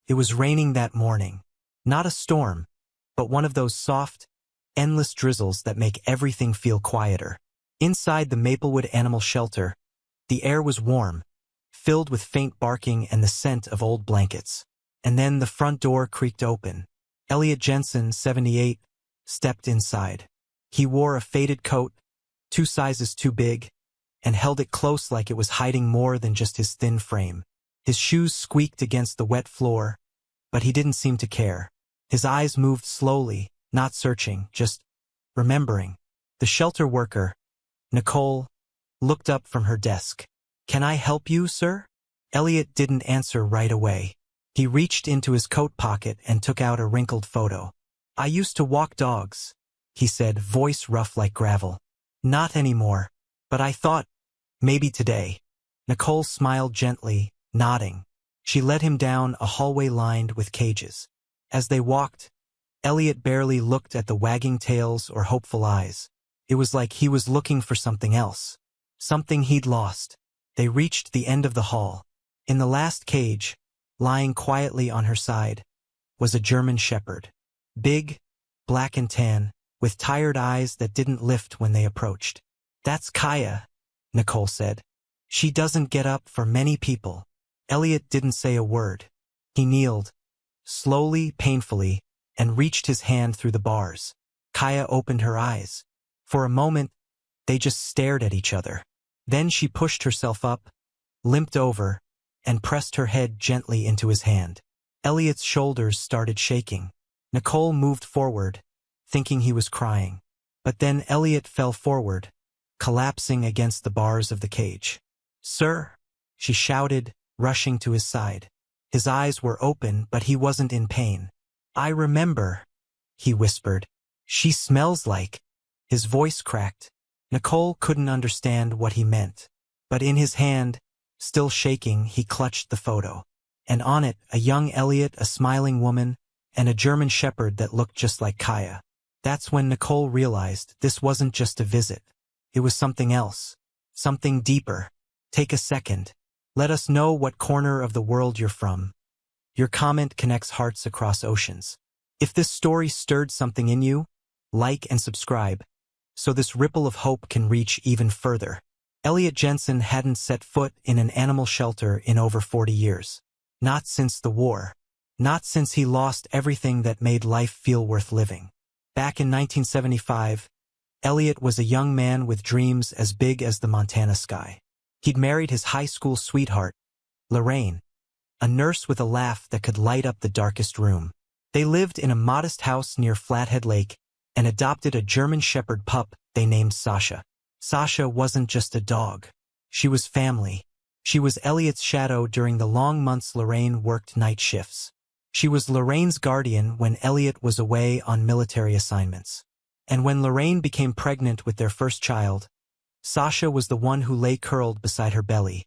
It was raining that morning. Not a storm, but one of those soft, endless drizzles that make everything feel quieter. Inside the Maplewood Animal Shelter, the air was warm, filled with faint barking and the scent of old blankets. And then the front door creaked open. Elliot Jensen, 78, stepped inside. He wore a faded coat, 2 sizes too big, and held it close like it was hiding more than just his thin frame. His shoes squeaked against the wet floor, but he didn't seem to care. His eyes moved slowly, not searching, just remembering. The shelter worker, Nicole, looked up from her desk. "Can I help you, sir?" Elliot didn't answer right away. He reached into his coat pocket and took out a wrinkled photo. "I used to walk dogs," he said, voice rough like gravel. "Not anymore, but I thought, maybe today." Nicole smiled gently, nodding. She led him down a hallway lined with cages. As they walked, Elliot barely looked at the wagging tails or hopeful eyes. It was like he was looking for something else, something he'd lost. They reached the end of the hall. In the last cage, lying quietly on her side, was a German shepherd. Big, black and tan, with tired eyes that didn't lift when they approached. "That's Kaya," Nicole said. "She doesn't get up for many people." Elliot didn't say a word. He kneeled, slowly, painfully, and reached his hand through the bars. Kaya opened her eyes. For a moment, they just stared at each other. Then she pushed herself up, limped over, and pressed her head gently into his hand. Elliot's shoulders started shaking. Nicole moved forward, thinking he was crying. But then Elliot fell forward, collapsing against the bars of the cage. "Sir," she shouted, rushing to his side. His eyes were open, but he wasn't in pain. "I remember," he whispered. "She smells like—" His voice cracked. Nicole couldn't understand what he meant. But in his hand, still shaking, he clutched the photo. And on it, a young Elliot, a smiling woman, and a German shepherd that looked just like Kaya. That's when Nicole realized this wasn't just a visit. It was something else. Something deeper. Take a second. Let us know what corner of the world you're from. Your comment connects hearts across oceans. If this story stirred something in you, like and subscribe, so this ripple of hope can reach even further. Elliot Jensen hadn't set foot in an animal shelter in over 40 years. Not since the war. Not since he lost everything that made life feel worth living. Back in 1975, Elliot was a young man with dreams as big as the Montana sky. He'd married his high school sweetheart, Lorraine, a nurse with a laugh that could light up the darkest room. They lived in a modest house near Flathead Lake and adopted a German shepherd pup they named Sasha. Sasha wasn't just a dog. She was family. She was Elliot's shadow during the long months Lorraine worked night shifts. She was Lorraine's guardian when Elliot was away on military assignments. And when Lorraine became pregnant with their first child, Sasha was the one who lay curled beside her belly,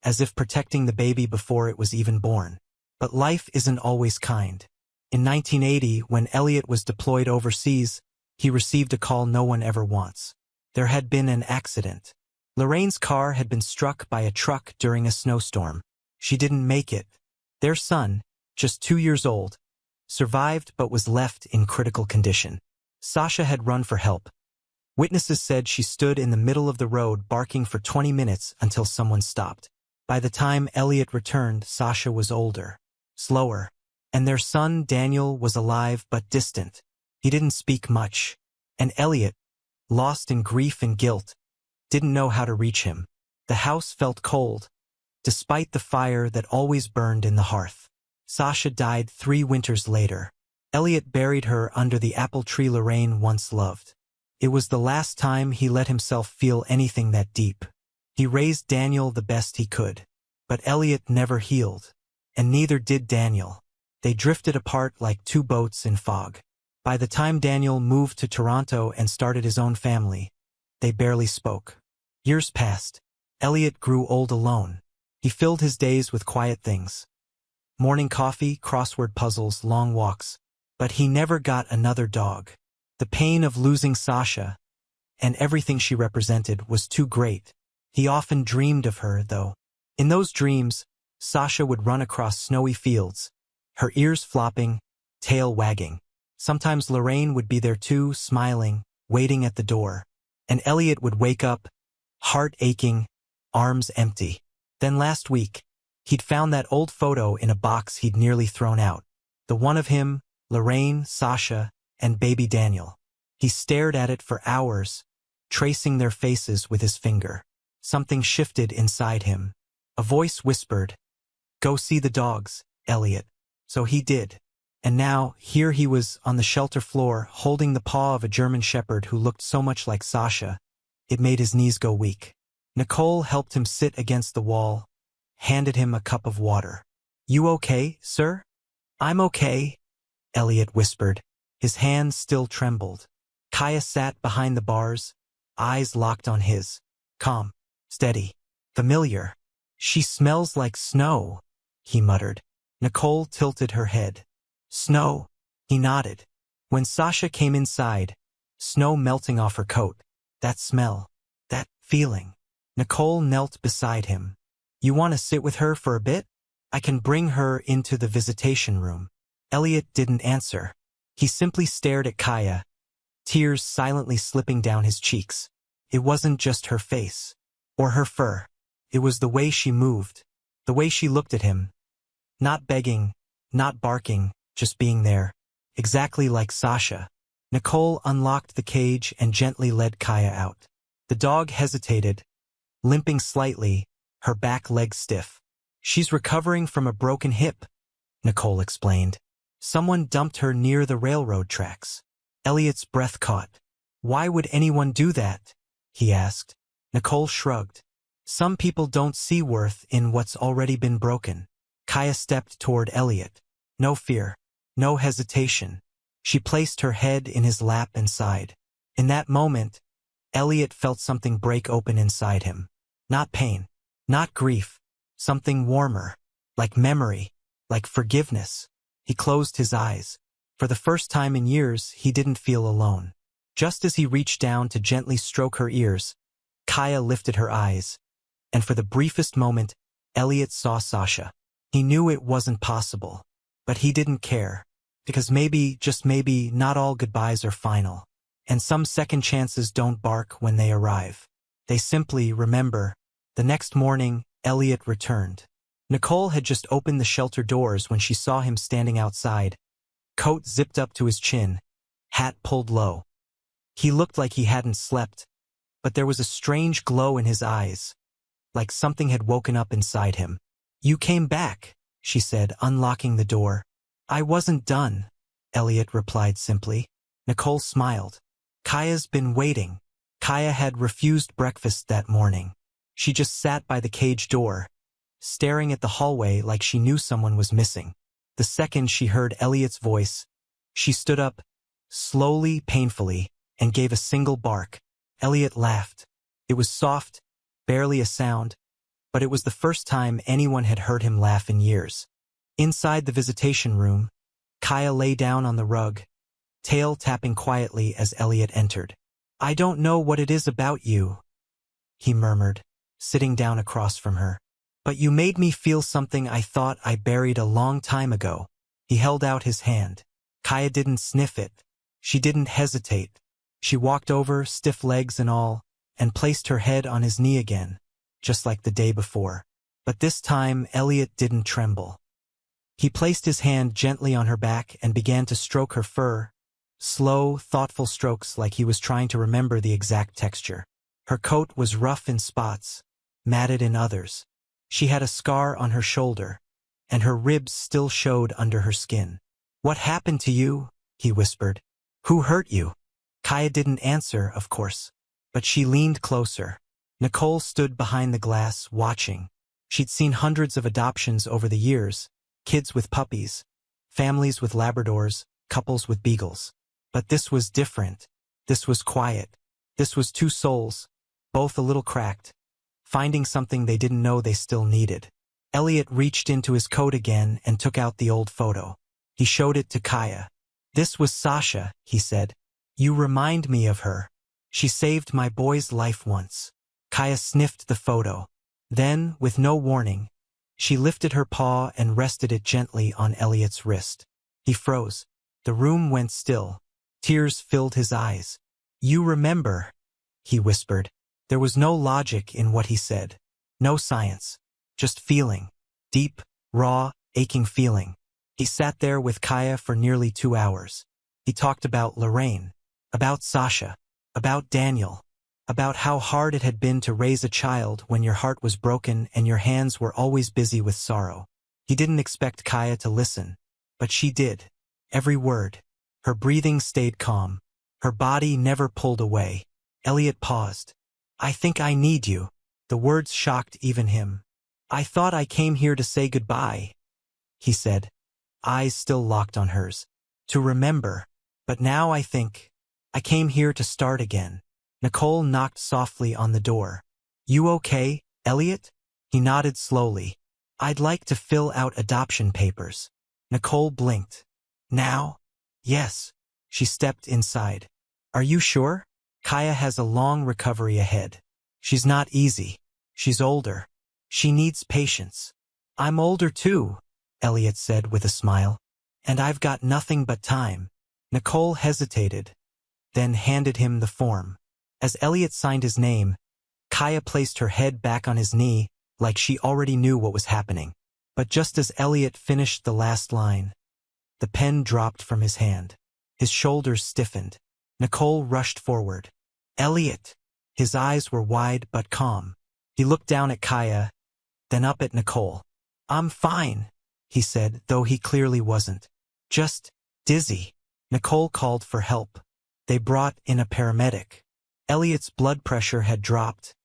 as if protecting the baby before it was even born. But life isn't always kind. In 1980, when Elliot was deployed overseas, he received a call no one ever wants. There had been an accident. Lorraine's car had been struck by a truck during a snowstorm. She didn't make it. Their son, just 2 years old, survived but was left in critical condition. Sasha had run for help. Witnesses said she stood in the middle of the road barking for 20 minutes until someone stopped. By the time Elliot returned, Sasha was older, slower, and their son, Daniel, was alive but distant. He didn't speak much, and Elliot, lost in grief and guilt, didn't know how to reach him. The house felt cold, despite the fire that always burned in the hearth. Sasha died 3 winters later. Elliot buried her under the apple tree Lorraine once loved. It was the last time he let himself feel anything that deep. He raised Daniel the best he could. But Elliot never healed. And neither did Daniel. They drifted apart like 2 boats in fog. By the time Daniel moved to Toronto and started his own family, they barely spoke. Years passed. Elliot grew old alone. He filled his days with quiet things. Morning coffee, crossword puzzles, long walks. But he never got another dog. The pain of losing Sasha, and everything she represented, was too great. He often dreamed of her, though. In those dreams, Sasha would run across snowy fields, her ears flopping, tail wagging. Sometimes Lorraine would be there too, smiling, waiting at the door. And Elliot would wake up, heart aching, arms empty. Then last week, he'd found that old photo in a box he'd nearly thrown out. The one of him, Lorraine, Sasha, and baby Daniel. He stared at it for hours, tracing their faces with his finger. Something shifted inside him. A voice whispered, "Go see the dogs, Elliot." So he did. And now, here he was on the shelter floor, holding the paw of a German shepherd who looked so much like Sasha, it made his knees go weak. Nicole helped him sit against the wall, handed him a cup of water. "You okay, sir?" "I'm okay," Elliot whispered. His hands still trembled. Kaya sat behind the bars, eyes locked on his. Calm, steady, familiar. "She smells like snow," he muttered. Nicole tilted her head. "Snow," he nodded. When Sasha came inside, snow melting off her coat. That smell, that feeling. Nicole knelt beside him. "You want to sit with her for a bit? I can bring her into the visitation room." Elliot didn't answer. He simply stared at Kaya, tears silently slipping down his cheeks. It wasn't just her face, or her fur. It was the way she moved, the way she looked at him. Not begging, not barking, just being there. Exactly like Sasha. Nicole unlocked the cage and gently led Kaya out. The dog hesitated, limping slightly, her back leg stiff. "She's recovering from a broken hip," Nicole explained. "Someone dumped her near the railroad tracks." Elliot's breath caught. "Why would anyone do that?" he asked. Nicole shrugged. "Some people don't see worth in what's already been broken." Kaya stepped toward Elliot. No fear, no hesitation. She placed her head in his lap and sighed. In that moment, Elliot felt something break open inside him. Not pain, not grief, something warmer, like memory, like forgiveness. He closed his eyes. For the first time in years, he didn't feel alone. Just as he reached down to gently stroke her ears, Kaya lifted her eyes. And for the briefest moment, Elliot saw Sasha. He knew it wasn't possible, but he didn't care. Because maybe, just maybe, not all goodbyes are final. And some second chances don't bark when they arrive. They simply remember. The next morning, Elliot returned. Nicole had just opened the shelter doors when she saw him standing outside, coat zipped up to his chin, hat pulled low. He looked like he hadn't slept, but there was a strange glow in his eyes, like something had woken up inside him. "You came back," she said, unlocking the door. "I wasn't done," Elliot replied simply. Nicole smiled. "Kaya's been waiting." Kaya had refused breakfast that morning. She just sat by the cage door, staring at the hallway like she knew someone was missing. The second she heard Elliot's voice, she stood up, slowly, painfully, and gave a single bark. Elliot laughed. It was soft, barely a sound, but it was the first time anyone had heard him laugh in years. Inside the visitation room, Kaya lay down on the rug, tail tapping quietly as Elliot entered. "I don't know what it is about you," he murmured, sitting down across from her. "But you made me feel something I thought I buried a long time ago." He held out his hand. Kaya didn't sniff it. She didn't hesitate. She walked over, stiff legs and all, and placed her head on his knee again, just like the day before. But this time, Elliot didn't tremble. He placed his hand gently on her back and began to stroke her fur, slow, thoughtful strokes like he was trying to remember the exact texture. Her coat was rough in spots, matted in others. She had a scar on her shoulder, and her ribs still showed under her skin. "What happened to you?" he whispered. "Who hurt you?" Kaya didn't answer, of course, but she leaned closer. Nicole stood behind the glass, watching. She'd seen hundreds of adoptions over the years, kids with puppies, families with Labradors, couples with beagles. But this was different. This was quiet. This was two souls, both a little cracked, finding something they didn't know they still needed. Elliot reached into his coat again and took out the old photo. He showed it to Kaya. "This was Sasha," he said. "You remind me of her. She saved my boy's life once." Kaya sniffed the photo. Then, with no warning, She lifted her paw and rested it gently on Elliot's wrist. He froze. The room went still. Tears filled his eyes. "You remember," he whispered. There was no logic in what he said. No science. Just feeling. Deep, raw, aching feeling. He sat there with Kaya for nearly 2 hours. He talked about Lorraine, about Sasha, about Daniel, about how hard it had been to raise a child when your heart was broken and your hands were always busy with sorrow. He didn't expect Kaya to listen, but she did. Every word. Her breathing stayed calm. Her body never pulled away. Elliot paused. "I think I need you." The words shocked even him. "I thought I came here to say goodbye," he said, eyes still locked on hers. "To remember. But now I think I came here to start again." Nicole knocked softly on the door. "You okay, Elliot?" He nodded slowly. "I'd like to fill out adoption papers." Nicole blinked. "Now?" "Yes." She stepped inside. "Are you sure?" Kaya has a long recovery ahead. She's not easy. She's older. She needs patience. "I'm older too," Elliot said with a smile. "And I've got nothing but time." Nicole hesitated, then handed him the form. As Elliot signed his name, Kaya placed her head back on his knee like she already knew what was happening. But just as Elliot finished the last line, the pen dropped from his hand. His shoulders stiffened. Nicole rushed forward. "Elliot!" His eyes were wide but calm. He looked down at Kaya, then up at Nicole. "I'm fine," he said, though he clearly wasn't. "Just dizzy." Nicole called for help. They brought in a paramedic. Elliot's blood pressure had dropped,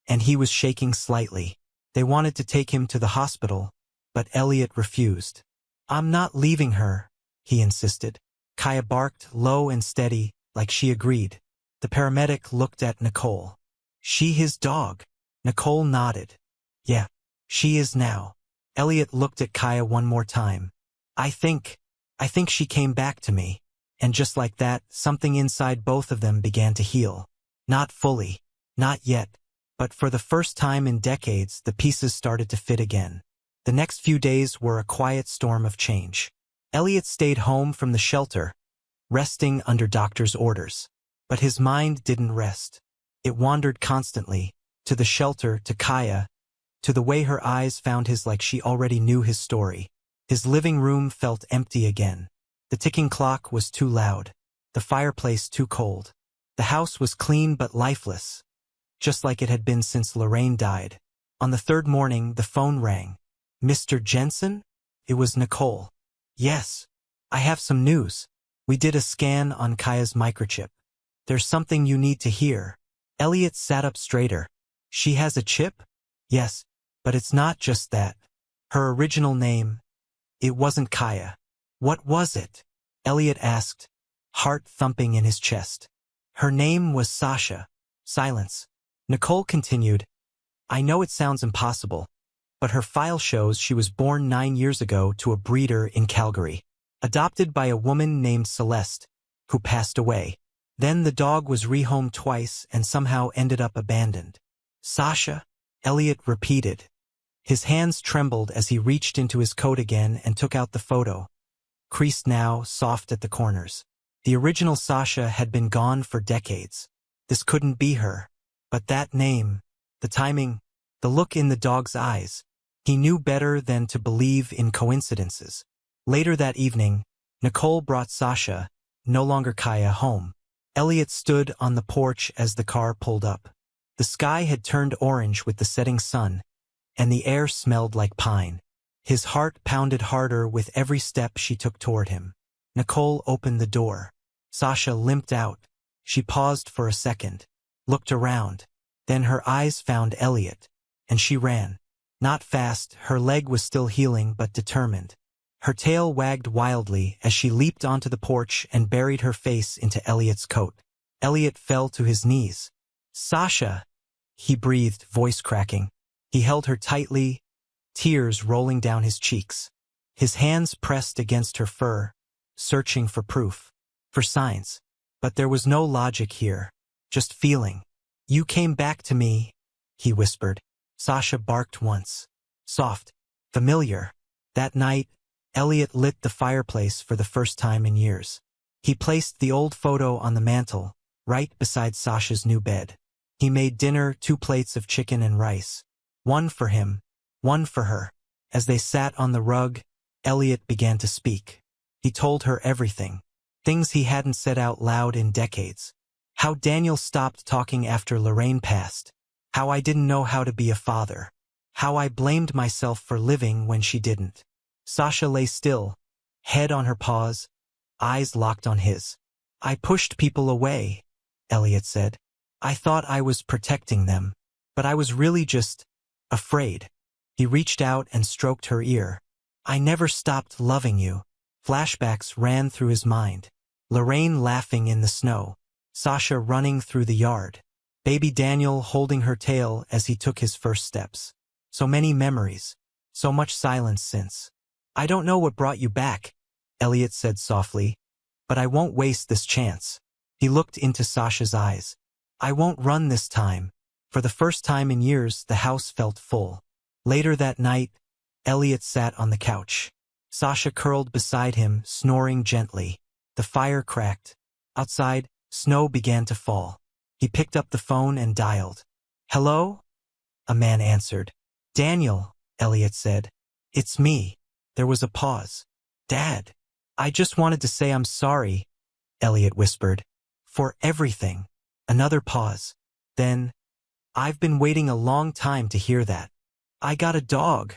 and he was shaking slightly. They wanted to take him to the hospital, but Elliot refused. "I'm not leaving her," he insisted. Kaya barked, low and steady, like she agreed. The paramedic looked at Nicole. "She his dog?" Nicole nodded. "Yeah, she is now." Elliot looked at Kaya one more time. I think she came back to me." And just like that, something inside both of them began to heal. Not fully. Not yet. But for the first time in decades, the pieces started to fit again. The next few days were a quiet storm of change. Elliot stayed home from the shelter, resting under doctor's orders. But his mind didn't rest. It wandered constantly, to the shelter, to Kaya, to the way her eyes found his like she already knew his story. His living room felt empty again. The ticking clock was too loud. The fireplace too cold. The house was clean but lifeless, just like it had been since Lorraine died. On the third morning, the phone rang. "Mr. Jensen?" It was Nicole. "Yes. I have some news. We did a scan on Kaya's microchip. There's something you need to hear." Elliot sat up straighter. "She has a chip?" "Yes, but it's not just that. Her original name, it wasn't Kaya." "What was it?" Elliot asked, heart thumping in his chest. "Her name was Sasha." Silence. Nicole continued, "I know it sounds impossible, but her file shows she was born 9 years ago to a breeder in Calgary, adopted by a woman named Celeste, who passed away. Then the dog was rehomed twice and somehow ended up abandoned." "Sasha?" Elliot repeated. His hands trembled as he reached into his coat again and took out the photo, creased now, soft at the corners. The original Sasha had been gone for decades. This couldn't be her. But that name, the timing, the look in the dog's eyes. He knew better than to believe in coincidences. Later that evening, Nicole brought Sasha, no longer Kaya, home. Elliot stood on the porch as the car pulled up. The sky had turned orange with the setting sun, and the air smelled like pine. His heart pounded harder with every step she took toward him. Nicole opened the door. Sasha limped out. She paused for a second, looked around. Then her eyes found Elliot, and she ran. Not fast, her leg was still healing but determined. Her tail wagged wildly as she leaped onto the porch and buried her face into Elliot's coat. Elliot fell to his knees. "Sasha!" he breathed, voice cracking. He held her tightly, tears rolling down his cheeks. His hands pressed against her fur, searching for proof, for signs. But there was no logic here, just feeling. "You came back to me," he whispered. Sasha barked once. Soft, familiar. That night, Elliot lit the fireplace for the first time in years. He placed the old photo on the mantel, right beside Sasha's new bed. He made dinner 2 plates of chicken and rice. One for him, one for her. As they sat on the rug, Elliot began to speak. He told her everything. Things he hadn't said out loud in decades. How Daniel stopped talking after Lorraine passed. How I didn't know how to be a father. How I blamed myself for living when she didn't. Sasha lay still, head on her paws, eyes locked on his. I pushed people away, Elliot said. I thought I was protecting them, but I was really just afraid. He reached out and stroked her ear. I never stopped loving you. Flashbacks ran through his mind. Lorraine laughing in the snow. Sasha running through the yard. Baby Daniel holding her tail as he took his first steps. So many memories. So much silence since. I don't know what brought you back, Elliot said softly, but I won't waste this chance. He looked into Sasha's eyes. I won't run this time. For the first time in years, the house felt full. Later that night, Elliot sat on the couch. Sasha curled beside him, snoring gently. The fire cracked. Outside, snow began to fall. He picked up the phone and dialed. Hello? A man answered. Daniel, Elliot said. It's me. There was a pause. Dad. I just wanted to say I'm sorry, Elliot whispered. For everything. Another pause. Then, I've been waiting a long time to hear that. I got a dog,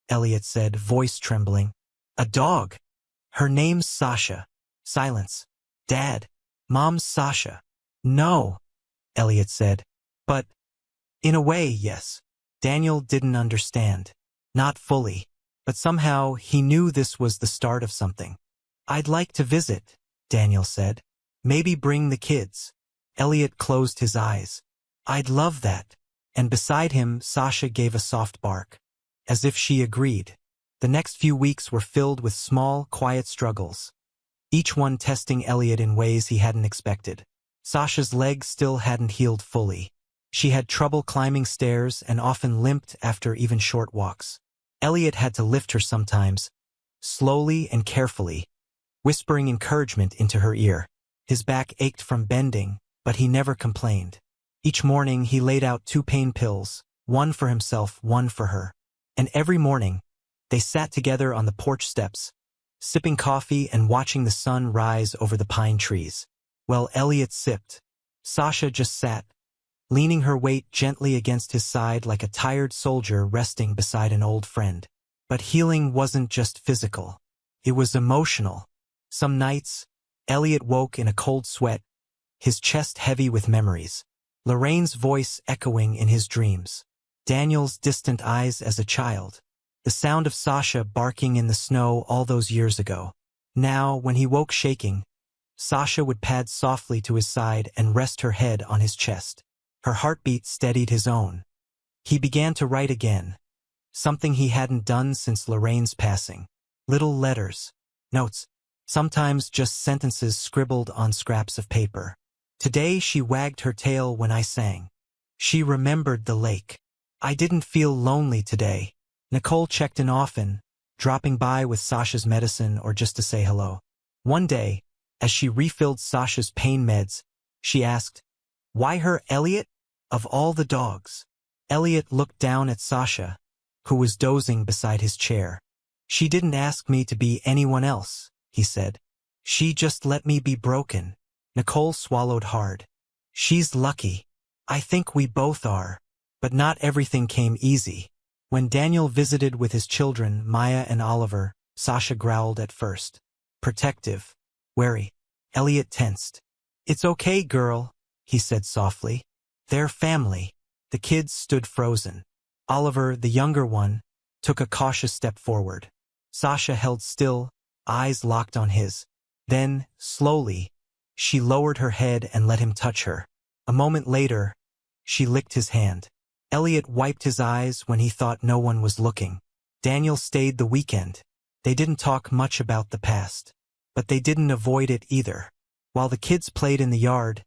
Elliot said, voice trembling. A dog. Her name's Sasha. Silence. Dad. Mom's Sasha. No, Elliot said. But, in a way, yes. Daniel didn't understand. Not fully. But somehow he knew this was the start of something. I'd like to visit, Daniel said. Maybe bring the kids. Elliot closed his eyes. I'd love that. And beside him, Sasha gave a soft bark. As if she agreed. The next few weeks were filled with small, quiet struggles. Each one testing Elliot in ways he hadn't expected. Sasha's legs still hadn't healed fully. She had trouble climbing stairs and often limped after even short walks. Elliot had to lift her sometimes, slowly and carefully, whispering encouragement into her ear. His back ached from bending, but he never complained. Each morning he laid out 2 pain pills, one for himself, one for her. And every morning, they sat together on the porch steps, sipping coffee and watching the sun rise over the pine trees. While Elliot sipped, Sasha just sat, leaning her weight gently against his side like a tired soldier resting beside an old friend. But healing wasn't just physical. It was emotional. Some nights, Elliot woke in a cold sweat, his chest heavy with memories. Lorraine's voice echoing in his dreams. Daniel's distant eyes as a child. The sound of Sasha barking in the snow all those years ago. Now, when he woke shaking, Sasha would pad softly to his side and rest her head on his chest. Her heartbeat steadied his own. He began to write again, something he hadn't done since Lorraine's passing. Little letters, notes, sometimes just sentences scribbled on scraps of paper. Today she wagged her tail when I sang. She remembered the lake. I didn't feel lonely today. Nicole checked in often, dropping by with Sasha's medicine or just to say hello. One day, as she refilled Sasha's pain meds, she asked, "Why her, Elliot? Of all the dogs." Elliot looked down at Sasha, who was dozing beside his chair. "She didn't ask me to be anyone else," he said. "She just let me be broken." Nicole swallowed hard. "She's lucky. I think we both are. But not everything came easy." When Daniel visited with his children, Maya and Oliver, Sasha growled at first. Protective. Wary. Elliot tensed. "It's okay, girl," he said softly. "They're family." The kids stood frozen. Oliver, the younger one, took a cautious step forward. Sasha held still, eyes locked on his. Then, slowly, she lowered her head and let him touch her. A moment later, she licked his hand. Elliot wiped his eyes when he thought no one was looking. Daniel stayed the weekend. They didn't talk much about the past. But they didn't avoid it either. While the kids played in the yard,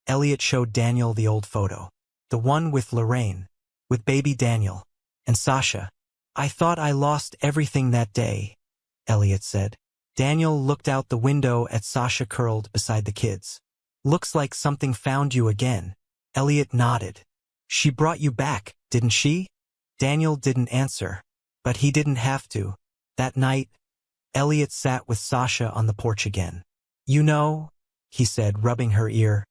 Elliot showed Daniel the old photo. The one with Lorraine, with baby Daniel, and Sasha. I thought I lost everything that day, Elliot said. Daniel looked out the window at Sasha curled beside the kids. Looks like something found you again. Elliot nodded. She brought you back, didn't she? Daniel didn't answer, but he didn't have to. That night, Elliot sat with Sasha on the porch again. You know, he said, rubbing her ear,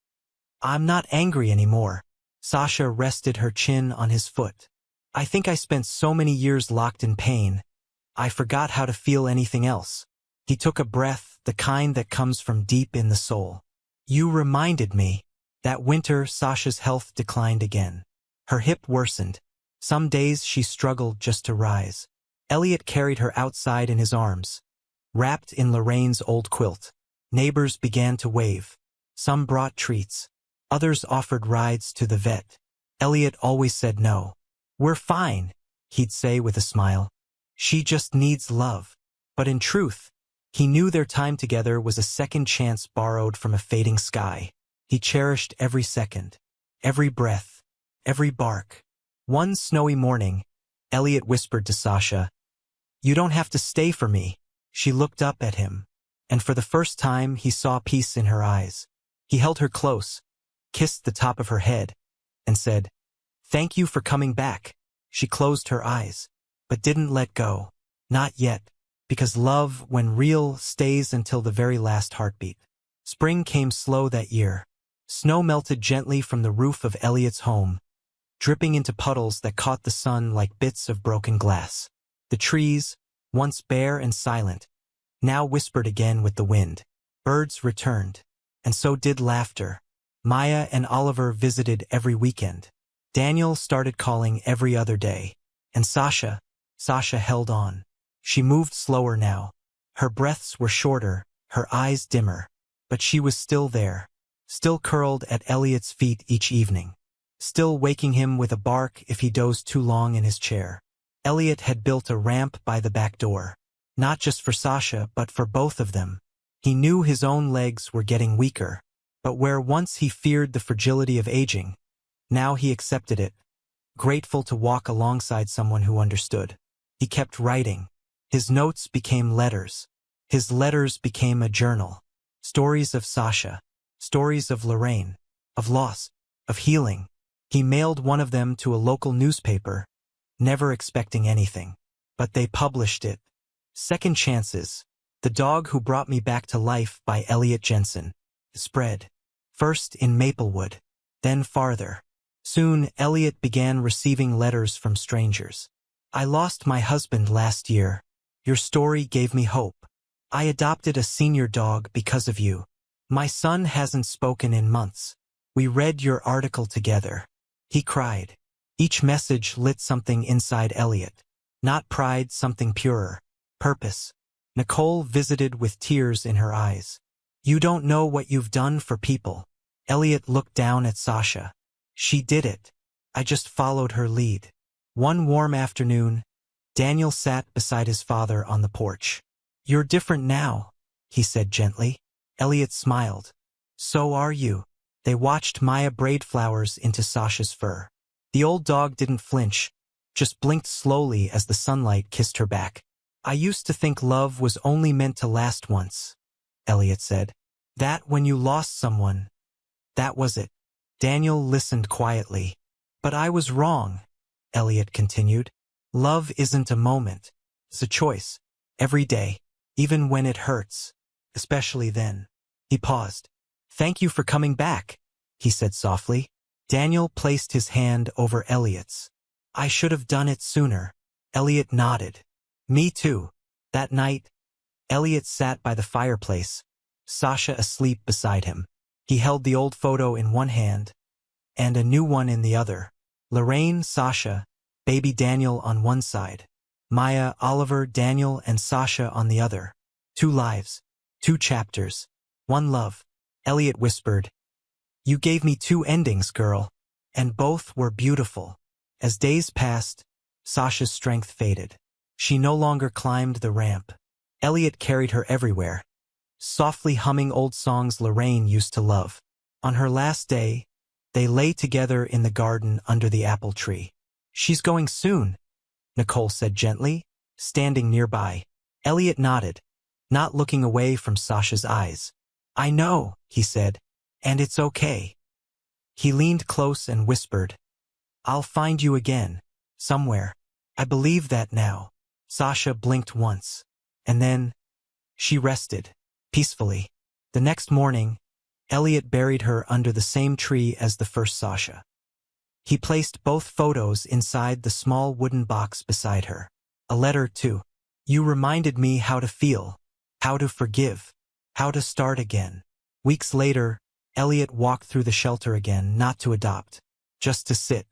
I'm not angry anymore. Sasha rested her chin on his foot. I think I spent so many years locked in pain, I forgot how to feel anything else. He took a breath, the kind that comes from deep in the soul. You reminded me. That winter, Sasha's health declined again. Her hip worsened. Some days she struggled just to rise. Elliot carried her outside in his arms, wrapped in Lorraine's old quilt. Neighbors began to wave. Some brought treats. Others offered rides to the vet. Elliot always said no. We're fine, he'd say with a smile. She just needs love. But in truth, he knew their time together was a second chance borrowed from a fading sky. He cherished every second, every breath, every bark. One snowy morning, Elliot whispered to Sasha, You don't have to stay for me. She looked up at him, and for the first time he saw peace in her eyes. He held her close, kissed the top of her head, and said, Thank you for coming back. She closed her eyes, but didn't let go. Not yet, because love, when real, stays until the very last heartbeat. Spring came slow that year. Snow melted gently from the roof of Elliot's home, dripping into puddles that caught the sun like bits of broken glass. The trees, once bare and silent, now whispered again with the wind. Birds returned, and so did laughter. Maya and Oliver visited every weekend. Daniel started calling every other day. And Sasha held on. She moved slower now. Her breaths were shorter, her eyes dimmer. But she was still there, still curled at Elliot's feet each evening, still waking him with a bark if he dozed too long in his chair. Elliot had built a ramp by the back door, not just for Sasha but for both of them. He knew his own legs were getting weaker, but where once he feared the fragility of aging, now he accepted it, grateful to walk alongside someone who understood. He kept writing. His notes became letters. His letters became a journal. Stories of Sasha, stories of Lorraine, of loss, of healing. He mailed one of them to a local newspaper, never expecting anything. But they published it. Second Chances, The Dog Who Brought Me Back to Life by Elliot Jensen. Spread. First in Maplewood, then farther. Soon, Elliot began receiving letters from strangers. I lost my husband last year. Your story gave me hope. I adopted a senior dog because of you. My son hasn't spoken in months. We read your article together. He cried. Each message lit something inside Elliot. Not pride, something purer. Purpose. Nicole visited with tears in her eyes. You don't know what you've done for people. Elliot looked down at Sasha. She did it. I just followed her lead. One warm afternoon, Daniel sat beside his father on the porch. You're different now, he said gently. Elliot smiled. So are you. They watched Maya braid flowers into Sasha's fur. The old dog didn't flinch, just blinked slowly as the sunlight kissed her back. I used to think love was only meant to last once, Elliot said. That when you lost someone, that was it. Daniel listened quietly. But I was wrong, Elliot continued. Love isn't a moment. It's a choice. Every day. Even when it hurts. Especially then. He paused. Thank you for coming back, he said softly. Daniel placed his hand over Elliot's. I should have done it sooner. Elliot nodded. Me too. That night, Elliot sat by the fireplace, Sasha asleep beside him. He held the old photo in one hand, and a new one in the other. Lorraine, Sasha, baby Daniel on one side. Maya, Oliver, Daniel, and Sasha on the other. 2 lives. 2 chapters. 1 love. Elliot whispered, You gave me 2 endings, girl. And both were beautiful. As days passed, Sasha's strength faded. She no longer climbed the ramp. Elliot carried her everywhere, softly humming old songs Lorraine used to love. On her last day, they lay together in the garden under the apple tree. She's going soon, Nicole said gently, standing nearby. Elliot nodded, not looking away from Sasha's eyes. I know, he said, and it's okay. He leaned close and whispered, I'll find you again, somewhere. I believe that now. Sasha blinked once, and then she rested, peacefully. The next morning, Elliot buried her under the same tree as the first Sasha. He placed both photos inside the small wooden box beside her. A letter, too. You reminded me how to feel, how to forgive, how to start again. Weeks later, Elliot walked through the shelter again, not to adopt, just to sit,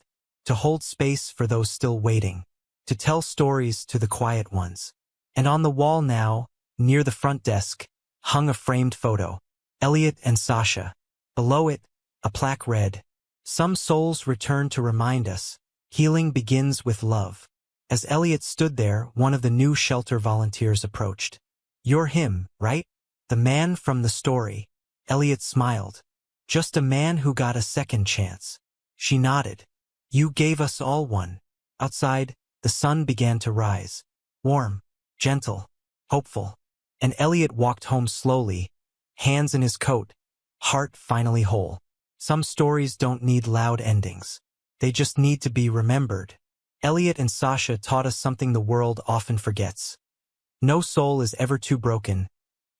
to hold space for those still waiting, to tell stories to the quiet ones. And on the wall now, near the front desk, hung a framed photo. Elliot and Sasha. Below it, a plaque read, Some souls return to remind us, healing begins with love. As Elliot stood there, one of the new shelter volunteers approached. You're him, right? The man from the story. Elliot smiled. Just a man who got a second chance. She nodded. You gave us all one. Outside, the sun began to rise. Warm, gentle, hopeful. And Elliot walked home slowly, hands in his coat, heart finally whole. Some stories don't need loud endings. They just need to be remembered. Elliot and Sasha taught us something the world often forgets. No soul is ever too broken,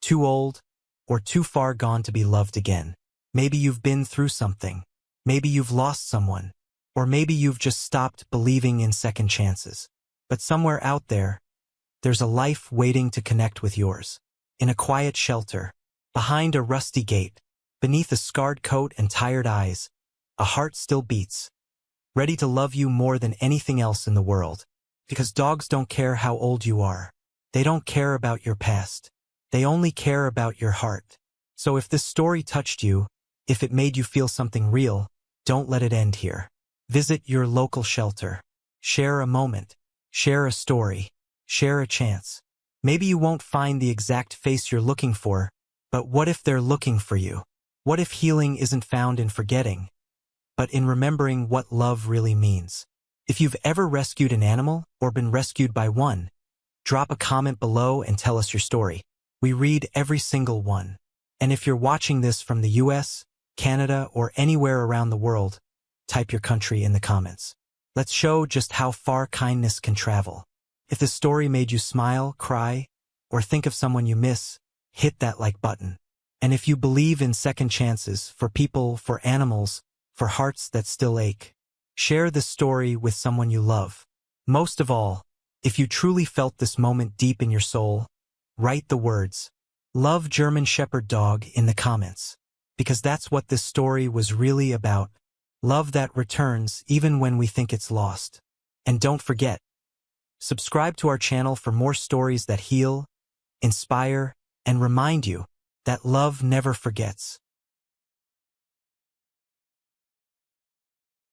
too old, or too far gone to be loved again. Maybe you've been through something. Maybe you've lost someone. Or maybe you've just stopped believing in second chances. But somewhere out there, there's a life waiting to connect with yours. In a quiet shelter, behind a rusty gate, beneath a scarred coat and tired eyes, a heart still beats, ready to love you more than anything else in the world. Because dogs don't care how old you are. They don't care about your past. They only care about your heart. So if this story touched you, if it made you feel something real, don't let it end here. Visit your local shelter. Share a moment. Share a story. Share a chance. Maybe you won't find the exact face you're looking for, but what if they're looking for you? What if healing isn't found in forgetting, but in remembering what love really means? If you've ever rescued an animal or been rescued by one, drop a comment below and tell us your story. We read every single one. And if you're watching this from the US, Canada, or anywhere around the world, type your country in the comments. Let's show just how far kindness can travel. If the story made you smile, cry, or think of someone you miss, hit that like button. And if you believe in second chances for people, for animals, for hearts that still ache, share this story with someone you love. Most of all, if you truly felt this moment deep in your soul, write the words, "Love German Shepherd Dog" in the comments. Because that's what this story was really about. Love that returns even when we think it's lost. And don't forget, subscribe to our channel for more stories that heal, inspire, and remind you that love never forgets.